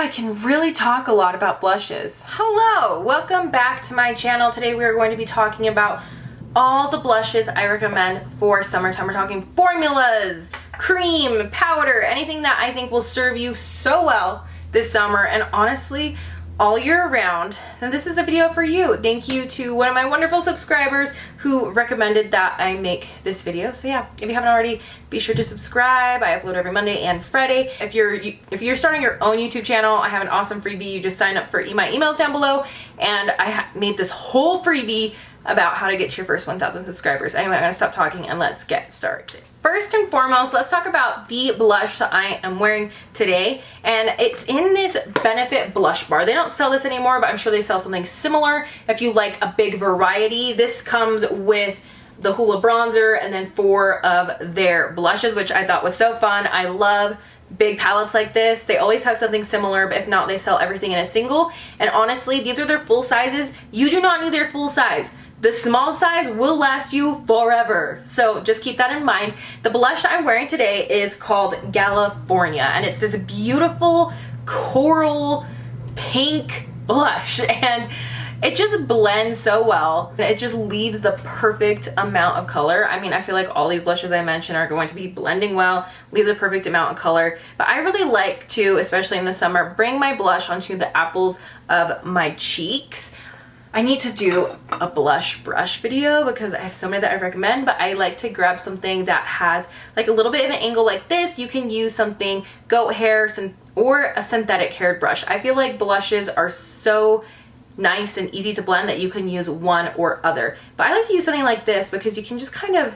can really talk a lot about blushes. Hello, welcome back to my channel. Today we are going to be talking about all the blushes I recommend for summertime. We're talking formulas, cream, powder, anything that I think will serve you so well this summer and honestly all year round. And this is the video for you. Thank you to one of my wonderful subscribers who recommended that I make this video. So yeah, if you haven't already, be sure to subscribe. I upload every Monday and Friday. If you're starting your own YouTube channel, I have an awesome freebie. You just sign up for my emails down below, and I made this whole freebie about how to get to your first 1,000 subscribers. Anyway, I'm gonna stop talking and let's get started. First and foremost, let's talk about the blush that I am wearing today, and it's in this Benefit blush bar. They don't sell this anymore, but I'm sure they sell something similar if you like a big variety. This comes with the Hoola bronzer and then 4 of their blushes, which I thought was so fun. I love big palettes like this. They always have something similar, but if not, they sell everything in a single. And honestly, these are their full sizes. You do not need their full size. The small size will last you forever. So just keep that in mind. The blush I'm wearing today is called California, and it's this beautiful coral pink blush, and it just blends so well. It just leaves the perfect amount of color. I mean, I feel like all these blushes I mentioned are going to be blending well, leave the perfect amount of color. But I really like to, especially in the summer, bring my blush onto the apples of my cheeks. I need to do a blush brush video because I have so many that I recommend, but I like to grab something that has like a little bit of an angle like this. You can use something goat hair or a synthetic haired brush. I feel like blushes are so nice and easy to blend that you can use one or other. But I like to use something like this because you can just kind of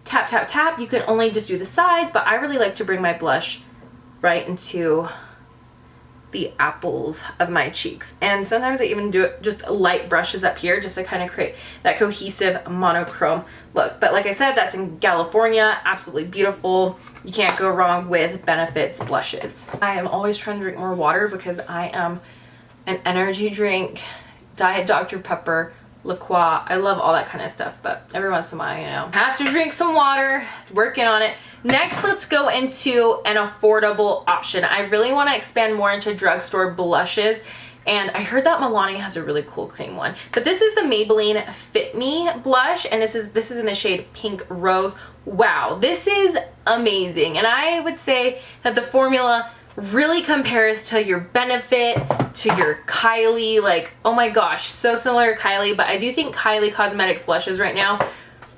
tap, tap, tap. You can only just do the sides, but I really like to bring my blush right into the apples of my cheeks. And sometimes I even do it just light brushes up here just to kind of create that cohesive monochrome look. But like I said, that's in California. Absolutely beautiful. You can't go wrong with Benefit's blushes. I am always trying to drink more water because I am an energy drink, Diet Dr. Pepper, La Croix. I love all that kind of stuff, but every once in a while, you know, have to drink some water, working on it. Next, let's go into an affordable option. I really want to expand more into drugstore blushes, and I heard that Milani has a really cool cream one. But this is the Maybelline Fit Me blush, and this is in the shade Pink Rose. Wow, this is amazing, and I would say that the formula really compares to your Benefit, to your Kylie. Like, oh my gosh, so similar to Kylie, but I do think Kylie Cosmetics blushes right now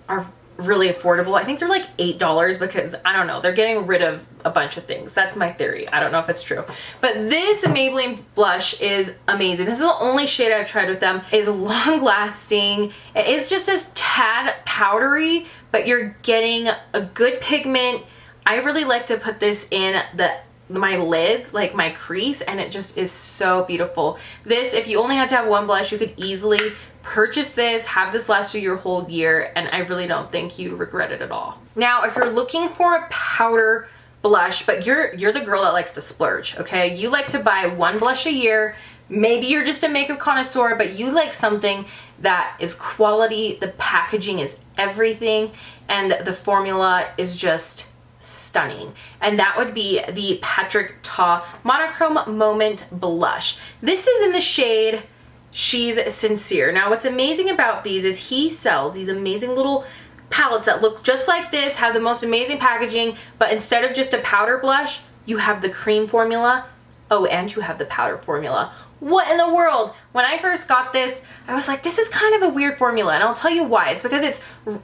are really affordable. I think they're like $8 because, I don't know, they're getting rid of a bunch of things. That's my theory. I don't know if it's true. But this Maybelline blush is amazing. This is the only shade I've tried with them. It's long lasting. It is just a tad powdery, but you're getting a good pigment. I really like to put this in my lids, like my crease, and it just is so beautiful. This, if you only had to have one blush, you could easily purchase this, have this last you your whole year, and I really don't think you'd regret it at all. Now, if you're looking for a powder blush, but you're the girl that likes to splurge, okay? You like to buy one blush a year. Maybe you're just a makeup connoisseur, but you like something that is quality, the packaging is everything, and the formula is just stunning. And that would be the Patrick Ta Monochrome Moment Blush. This is in the shade She's Sincere. Now, what's amazing about these is he sells these amazing little palettes that look just like this, have the most amazing packaging, but instead of just a powder blush, you have the cream formula. Oh, and you have the powder formula. What in the world? When I first got this, I was like, this is kind of a weird formula, and I'll tell you why. It's because it's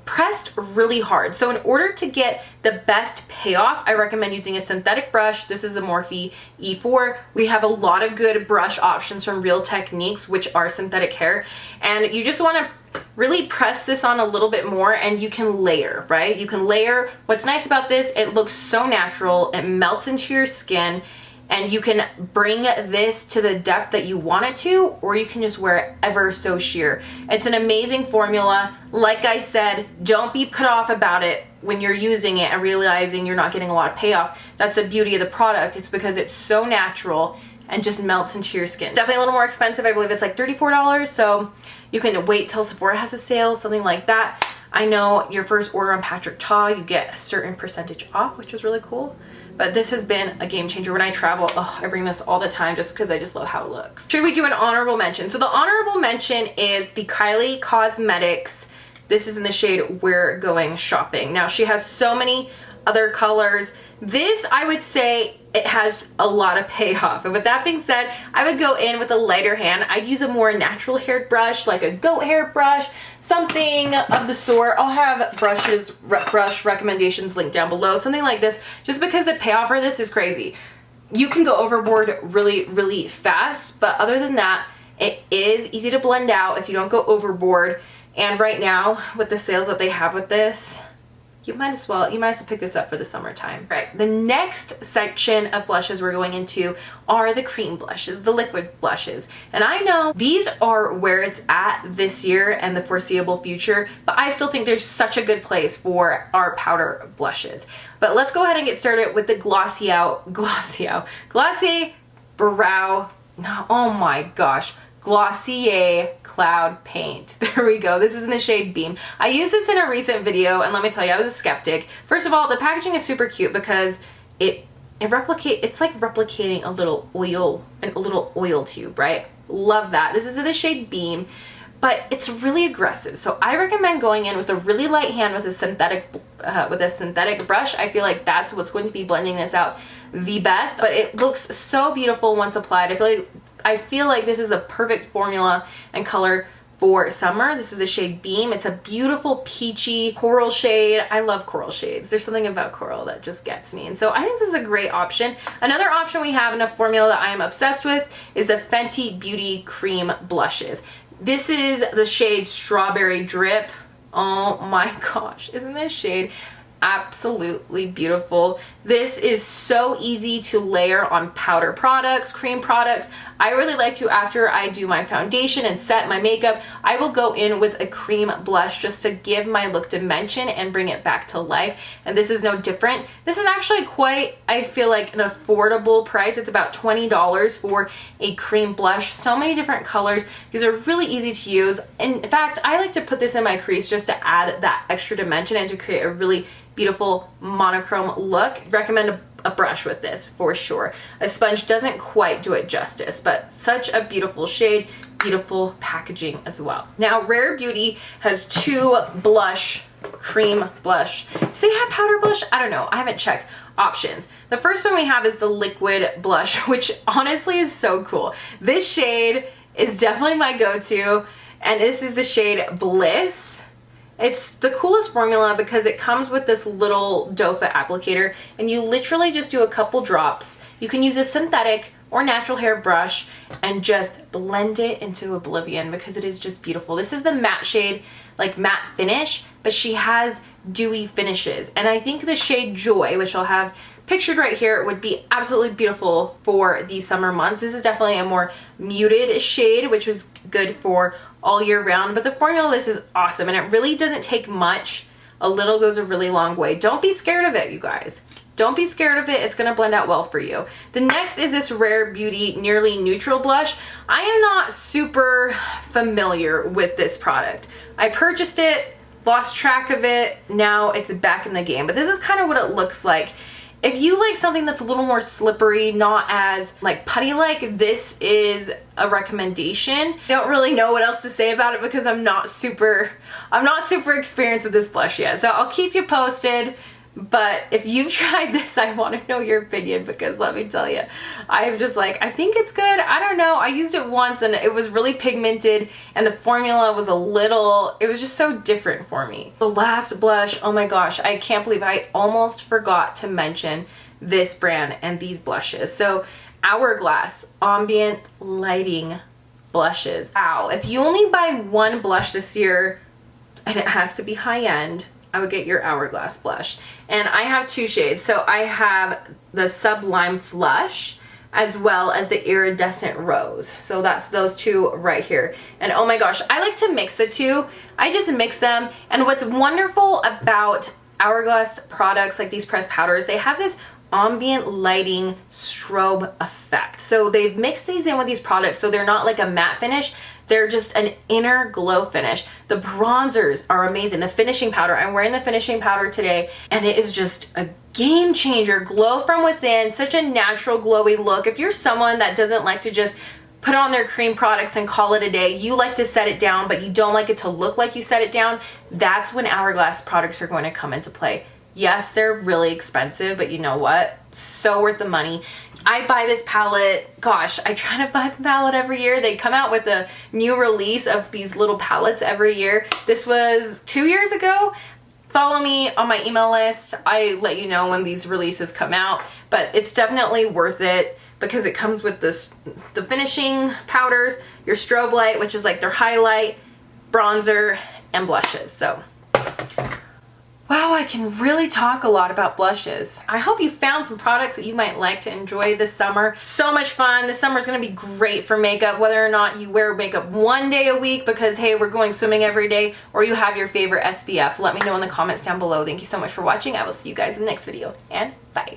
pressed really hard. So in order to get the best payoff, I recommend using a synthetic brush. This is the Morphe E4. We have a lot of good brush options from Real Techniques, which are synthetic hair, and you just want to really press this on a little bit more, and you can layer, right? You can layer. What's nice about this, it looks so natural. It melts into your skin, and you can bring this to the depth that you want it to, or you can just wear it ever so sheer. It's an amazing formula. Like I said, don't be put off about it when you're using it and realizing you're not getting a lot of payoff. That's the beauty of the product. It's because it's so natural and just melts into your skin. Definitely a little more expensive. I believe it's like $34, so you can wait till Sephora has a sale, something like that. I know your first order on Patrick Ta, you get a certain percentage off, which is really cool. but this has been a game changer when I travel. Oh, I bring this all the time just because I just love how it looks. Should we do an honorable mention? So the honorable mention is the Kylie Cosmetics. This is in the shade We're Going Shopping. Now she has so many other colors. This, I would say, it has a lot of payoff. And with that being said, I would go in with a lighter hand. I'd use a more natural haired brush, like a goat hair brush, something of the sort. I'll have brush recommendations linked down below, something like this, just because the payoff for this is crazy. You can go overboard really, really fast, but other than that, it is easy to blend out if you don't go overboard. And right now, with the sales that they have with this, you might as well pick this up for the summertime. Right, the next section of blushes we're going into are the cream blushes, the liquid blushes. And I know these are where it's at this year and the foreseeable future, but I still think there's such a good place for our powder blushes. But let's go ahead and get started with the Glossier Brow, oh my gosh, Glossier Cloud Paint. There we go. This is in the shade Beam. I used this in a recent video, and let me tell you, I was a skeptic. First of all, the packaging is super cute because it's like replicating a little oil tube, right? Love that. This is in the shade Beam, but it's really aggressive. So I recommend going in with a really light hand with a synthetic brush. I feel like that's what's going to be blending this out the best, but it looks so beautiful once applied. I feel like this is a perfect formula and color for summer. This is the shade Beam. It's a beautiful peachy coral shade. I love coral shades. There's something about coral that just gets me. And so I think this is a great option. Another option we have in a formula that I am obsessed with is the Fenty Beauty Cream Blushes. This is the shade Strawberry Drip. Oh my gosh, isn't this shade absolutely beautiful? This is so easy to layer on powder products, cream products. I really like to, after I do my foundation and set my makeup, I will go in with a cream blush just to give my look dimension and bring it back to life. And this is no different. This is actually quite, I feel like, an affordable price. It's about $20 for a cream blush. So many different colors. These are really easy to use. In fact, I like to put this in my crease just to add that extra dimension and to create a really beautiful monochrome look. Recommend a brush with this for sure. A sponge doesn't quite do it justice, but such a beautiful shade, beautiful packaging as well. Now Rare Beauty has two cream blush. Do they have powder blush? I don't know. I haven't checked options. The first one we have is the liquid blush, which honestly is so cool. This shade is definitely my go-to, and this is the shade Bliss. It's the coolest formula because it comes with this little doe foot applicator, and you literally just do a couple drops. You can use a synthetic or natural hair brush and just blend it into oblivion because it is just beautiful. This is the matte shade, like matte finish, but she has dewy finishes. And I think the shade Joy, which I'll have pictured right here, would be absolutely beautiful for the summer months. This is definitely a more muted shade, which was good for all year round, but the formula, this is awesome, and it really doesn't take much. A little goes a really long way. Don't be scared of it, you guys. Don't be scared of it. It's going to blend out well for you. The next is this Rare Beauty Nearly Neutral Blush. I am not super familiar with this product. I purchased it, lost track of it, now it's back in the game, but this is kind of what it looks like. If you like something that's a little more slippery, not as like putty-like, this is a recommendation. I don't really know what else to say about it because I'm not super experienced with this blush yet. So I'll keep you posted. But if you've tried this, I want to know your opinion because let me tell you, I'm just like, I think it's good. I don't know. I used it once and it was really pigmented and the formula was it was just so different for me. The last blush, oh my gosh, I can't believe I almost forgot to mention this brand and these blushes. So Hourglass Ambient Lighting Blushes. Wow, if you only buy one blush this year and it has to be high end, I would get your Hourglass blush. And I have two shades. So I have the Sublime Flush as well as the Iridescent Rose. So that's those two right here. And oh my gosh, I like to mix the two. I just mix them. And what's wonderful about Hourglass products like these pressed powders, they have this ambient lighting strobe effect. So they've mixed these in with these products so they're not like a matte finish. They're just an inner glow finish. The bronzers are amazing. The finishing powder, I'm wearing the finishing powder today, and it is just a game changer. Glow from within, such a natural glowy look. If you're someone that doesn't like to just put on their cream products and call it a day, you like to set it down, but you don't like it to look like you set it down, that's when Hourglass products are going to come into play. Yes, they're really expensive, but you know what? So worth the money. I buy this palette, gosh, I try to buy the palette every year. They come out with a new release of these little palettes every year. This was 2 years ago. Follow me on my email list. I let you know when these releases come out, but it's definitely worth it because it comes with the finishing powders, your strobe light, which is like their highlight, bronzer, and blushes. So Wow, I can really talk a lot about blushes. I hope you found some products that you might like to enjoy this summer. So much fun. This summer is going to be great for makeup, whether or not you wear makeup one day a week because, hey, we're going swimming every day, or you have your favorite SPF. Let me know in the comments down below. Thank you so much for watching. I will see you guys in the next video, and bye.